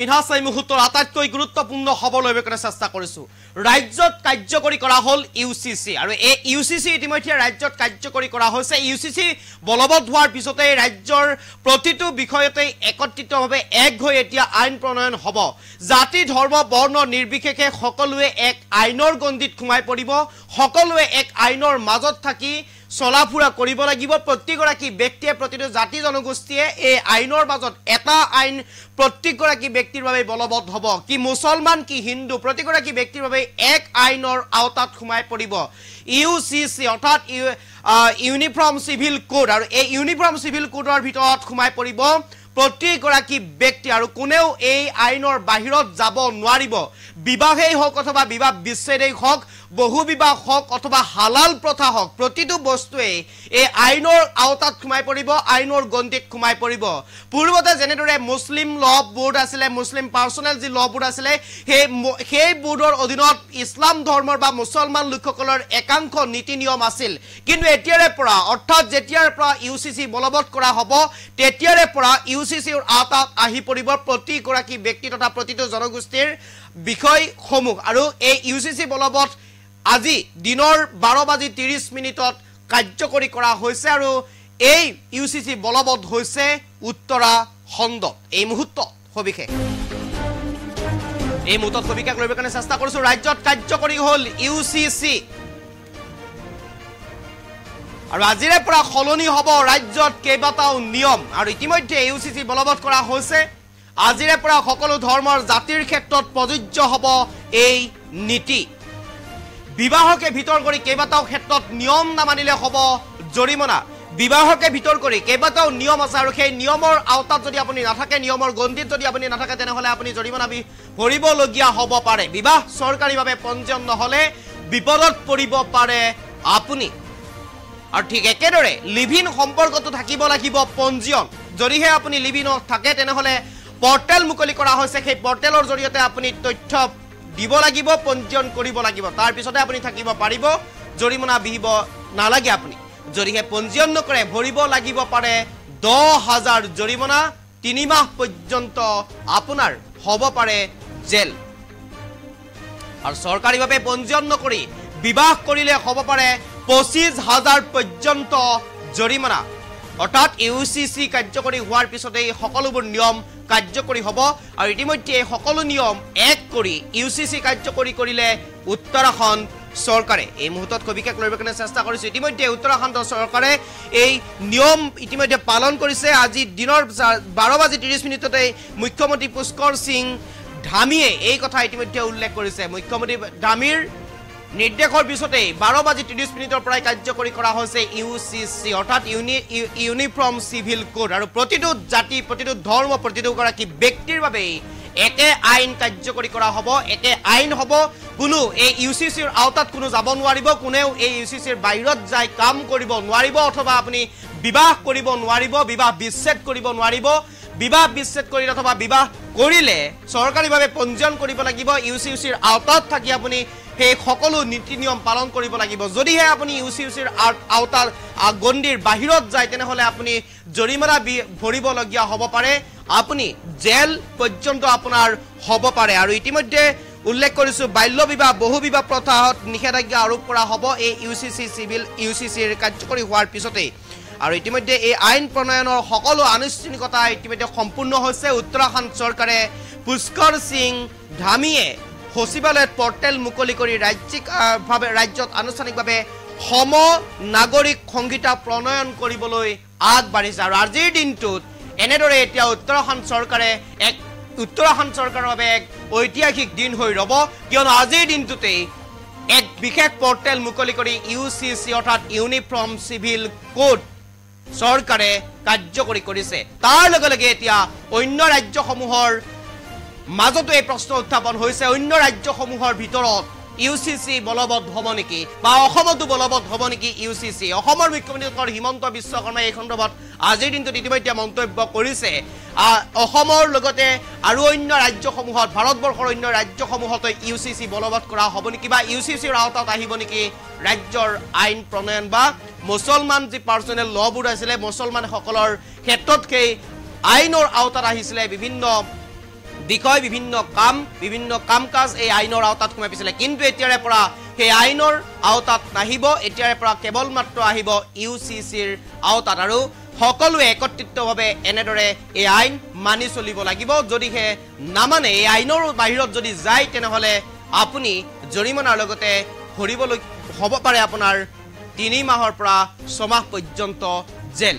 বিধানসভা মুহূৰ্তৰ আটাইতকৈ গুৰুত্বপূৰ্ণ খবৰ লৈ চেষ্টা কৰিছো ৰাজ্যত কাৰ্যকৰী কৰা হল ইউসিসি আৰু এই ইউসিসি ইতিমধ্যে ৰাজ্যত কাৰ্যকৰী কৰা হৈছে ইউসিসি বলবৎ হোৱাৰ পিছতে ৰাজ্যৰ প্ৰতিটো বিষয়তে একত্ৰিতভাৱে এক হৈ এতিয়া আইন প্ৰণয়ন হ'ব জাতি ধৰ্ম বৰ্ণ নিৰ্বিশেষে সকলোৱে এক আইনৰ গণ্ডিত খুমাই পৰিব সকলোৱে এক আইনৰ মাজত থাকি চলাফুৰা কৰিব লাগিব প্ৰতিগৰাকী ব্যক্তিয়ে প্ৰতিটো জাতি জনগোষ্ঠীয়ে এই আইনৰ মাজত এটা আইন প্ৰতিগৰাকী ব্যক্তিৰ বাবে বলবৎ হ'ব কি মুছলমান কি হিন্দু প্ৰতিগৰাকী ব্যক্তিৰ বাবে এক আইনৰ আওতাত খুমাই পৰিব ইউসিসি অৰ্থাৎ ইউনিফৰ্ম সিভিল কোড আৰু এই ইউনিফৰ্ম সিভিল কোডৰ ভিতৰত খুমাই পৰিব প্ৰতিগৰাকী ব্যক্তি আৰু কোনেও এই আইনৰ বাহিৰত যাব নোৱাৰিব বিবাহেই হওক অথবা বিবাহ বিচ্ছেদেই হওক বহু বিবাহ হওক অথবা হালাল প্ৰথা হওক প্ৰতিটো বস্তুৱে এই আইনৰ আওতাত খুমাই পৰিব আইনৰ গণ্ডিত খুমাই পৰিব পূৰ্বতে যেনেদৰে মুছলিম ল বোৰ্ড আছিল মুছলিম পাৰ্সনেল যি ল বোৰ্ড আছিল সেই বোৰ্ডৰ অধীনত ইছলাম ধৰ্মৰ বা মুছলমান লোকসকলৰ একাংশ নীতি নিয়ম আছিল কিন্তু এতিয়াৰে পৰা অৰ্থাৎ যেতিয়াৰ পৰা ইউসিসি বলবৎ কৰা হ'ব তেতিয়াৰে পৰা ইউসিসিৰ আওতাত আহি পৰিব প্ৰতিগৰাকী ব্যক্তি তথা প্ৰতিটো জনগোষ্ঠীৰ বিষয়সমূহ আৰু এই ইউসিসি বলবৎ আজি দিনৰ 12:30 কাৰ্যকৰী কৰা হৈছে আৰু এই ইউসিসি বলবৎ হৈছে উত্তৰাখণ্ডত এই মুহূৰ্তত সবিশেষ লৈ কাৰণে চেষ্টা কৰিছো ৰাজ্যত কাৰ্যকৰী হ'ল ইউসিসি আৰু আজিৰে পৰা খলনি হ'ব ৰাজ্যত কেইবাটাও নিয়ম আৰু ইতিমধ্যে ইউসিসি বলবৎ কৰা হৈছে আজিৰে পৰা সকলো ধৰ্মৰ জাতিৰ ক্ষেত্ৰত প্ৰযোজ্য হ'ব এই নীতি বিবাহকে ভিতৰ কৰি কেইবাটাও ক্ষেত্ৰত নিয়ম নামানিলে হ'ব জৰিমনা বিবাহকে ভিতৰ কৰি কেইবাটাও নিয়ম আছে আৰু সেই নিয়মৰ আওতাত যদি আপুনি নাথাকে নিয়মৰ গণ্ডিত যদি আপুনি নাথাকে তেনেহলে আপুনি জৰিমনা ভৰিবলগীয়া হ'ব পাৰে বিবাহ চৰকাৰীভাৱে পঞ্জীয়ন নহলে বিপদত পৰিব পাৰে আপুনি আৰু ঠিক একেদৰে লিভিন সম্পৰ্কটো থাকিব লাগিব পঞ্জীয়ন যদিহে আপুনি লিভিনত থাকে তেনেহলে পৰ্টেল মুকলি কৰা হৈছে সেই পৰ্টেলৰ জৰিয়তে আপুনি তথ্য দিব লাগিব পঞ্জীয়ন কৰিব লাগিব তাৰ পিছতে আপুনি থাকিব পাৰিব জৰিমনা বিহিব নালাগে আপুনি যদিহে পঞ্জীয়ন নকৰে ভৰিব লাগিব পাৰে 10,000 জৰিমনা 3 মাহ পৰ্যন্ত আপোনাৰ হ'ব পাৰে জেল আৰু চৰকাৰীভাৱে পঞ্জীয়ন নকৰি বিবাহ কৰিলে হ'ব পাৰে 25,000 পৰ্যন্ত জৰিমনা অৰ্থাৎ ইউসিসি কাৰ্যকৰী হোৱাৰ পিছতে সকলোবোৰ নিয়ম কাৰ্যকৰী হ'ব আৰু ইতিমধ্যে সকলো নিয়ম এক কৰি ইউসিসি কাৰ্যকৰী কৰিলে উত্তৰাখণ্ড চৰকাৰে এই মুহূৰ্তত কবিকে লৈ কাৰণে চেষ্টা কৰিছে ইতিমধ্যে উত্তৰাখণ্ড চৰকাৰে এই নিয়ম ইতিমধ্যে পালন কৰিছে আজি দিনৰ 12:30 মুখ্যমন্ত্ৰী পুষ্কৰ সিং ধামীয়ে এই কথা ইতিমধ্যে উল্লেখ কৰিছে মুখ্যমন্ত্ৰী ধামীৰ নিৰ্দেশৰ পিছতে 12:30 পৰাই কাৰ্যকৰী কৰা হৈছে ইউসিসি অৰ্থাৎ ইউনিফৰ্ম সিভিল কোড আৰু প্ৰতিটো জাতি প্ৰতিটো ধৰ্ম প্ৰতিটোগৰাকী ব্যক্তিৰ বাবে একে আইন কাৰ্যকৰী কৰা হ'ব একে আইন হ'ব কোনো এই ইউসিসিৰ আওতাত কোনো যাব নোৱাৰিব কোনেও এই ইউসিসিৰ বাহিৰত যাই কাম কৰিব নোৱাৰিব অথবা আপুনি বিবাহ কৰিব নোৱাৰিব বিবাহ বিচ্ছেদ কৰিব নোৱাৰিব বিবাহ বিচ্ছেদ কৰিলে অথবা বিবাহ কৰিলে চৰকাৰীভাৱে পঞ্জীয়ন কৰিব লাগিব ইউসিসিৰ আওতাত থাকি আপুনি সেই সকলো নীতি নিয়ম পালন কৰিব লাগিব যদিহে আপুনি ইউসিসিৰ আওতাৰ গণ্ডিৰ বাহিৰত যায় তেনেহলে আপুনি জৰিমনা ভৰিবলগীয়া হ'ব পাৰে আপুনি জেল পৰ্যন্ত আপোনাৰ হ'ব পাৰে আৰু ইতিমধ্যে উল্লেখ কৰিছো বাল্য বিবাহ বহু বিবাহ প্ৰথাত নিষেধাজ্ঞা আৰোপ কৰা হ'ব এই ইউসিসিৰ কাৰ্যকৰী হোৱাৰ পিছতে আৰু ইতিমধ্যে এই আইন প্ৰণয়নৰ সকলো আনুষ্ঠানিকতা ইতিমধ্যে সম্পূৰ্ণ হৈছে উত্তৰাখণ্ড চৰকাৰে পুষ্কৰ সিং ধামীয়ে সচিবালয়ত পৰ্টেল মুকলি কৰি ৰাজ্যত আনুষ্ঠানিকভাৱে সম নাগৰিক সংহিতা প্ৰণয়ন কৰিবলৈ আগবাঢ়িছে আৰু আজিৰ দিনটোত এনেদৰে এতিয়া উত্তৰাখণ্ড চৰকাৰৰ বাবে এক ঐতিহাসিক দিন হৈ ৰ'ব কিয়নো আজিৰ দিনটোতে এক বিশেষ পৰ্টেল মুকলি কৰি ইউসিসি অৰ্থাৎ ইউনিফৰ্ম সিভিল কোড চৰকাৰে কাৰ্যকৰী কৰিছে তাৰ লগে লগে এতিয়া অন্য ৰাজ্যসমূহৰ মাজতো এই প্ৰশ্ন উত্থাপন হৈছে অন্য ৰাজ্যসমূহৰ ভিতৰত ইউসিসি বলবৎ হ'ব নেকি বা অসমতো বলবৎ হ'ব নেকি ইউসিসি অসমৰ মুখ্যমন্ত্ৰী হিমন্ত বিশ্ব শৰ্মাই এই সন্দৰ্ভত আজিৰ দিনটোত ইতিমধ্যে মন্তব্য কৰিছে অসমৰ লগতে আৰু অন্য ৰাজ্যসমূহত ভাৰতবৰ্ষৰ অন্য ৰাজ্যসমূহত ইউসিসি বলবৎ কৰা হ'ব নেকি বা ইউসিসিৰ আওতাত আহিব নেকি ৰাজ্যৰ আইন প্ৰণয়ন বা মুছলমান যি পাৰ্সনেল ল বোৰ্ড আছিলে মুছলমানসকলৰ ক্ষেত্ৰত সেই আইনৰ আওতাত আহিছিলে বিভিন্ন বিষয় বিভিন্ন কাম কাজ এই আইনৰ আওতাত সোমাই পিছিলে কিন্তু এতিয়াৰে পৰা সেই আইনৰ আওতাত নাহিব এতিয়াৰে পৰা কেৱল মাত্ৰ আহিব ইউচিচিৰ আওতাত আৰু সকলোৱে একত্ৰিতভাৱে এনেদৰে এই আইন মানি চলিব লাগিব যদিহে নামানে এই আইনৰ বাহিৰত যদি যায় তেনেহলে আপুনি জৰিমনাৰ লগতে ভৰিবলৈ হ'ব পাৰে আপোনাৰ 3 মাহৰ পৰা 6 মাহ পৰ্যন্ত জেল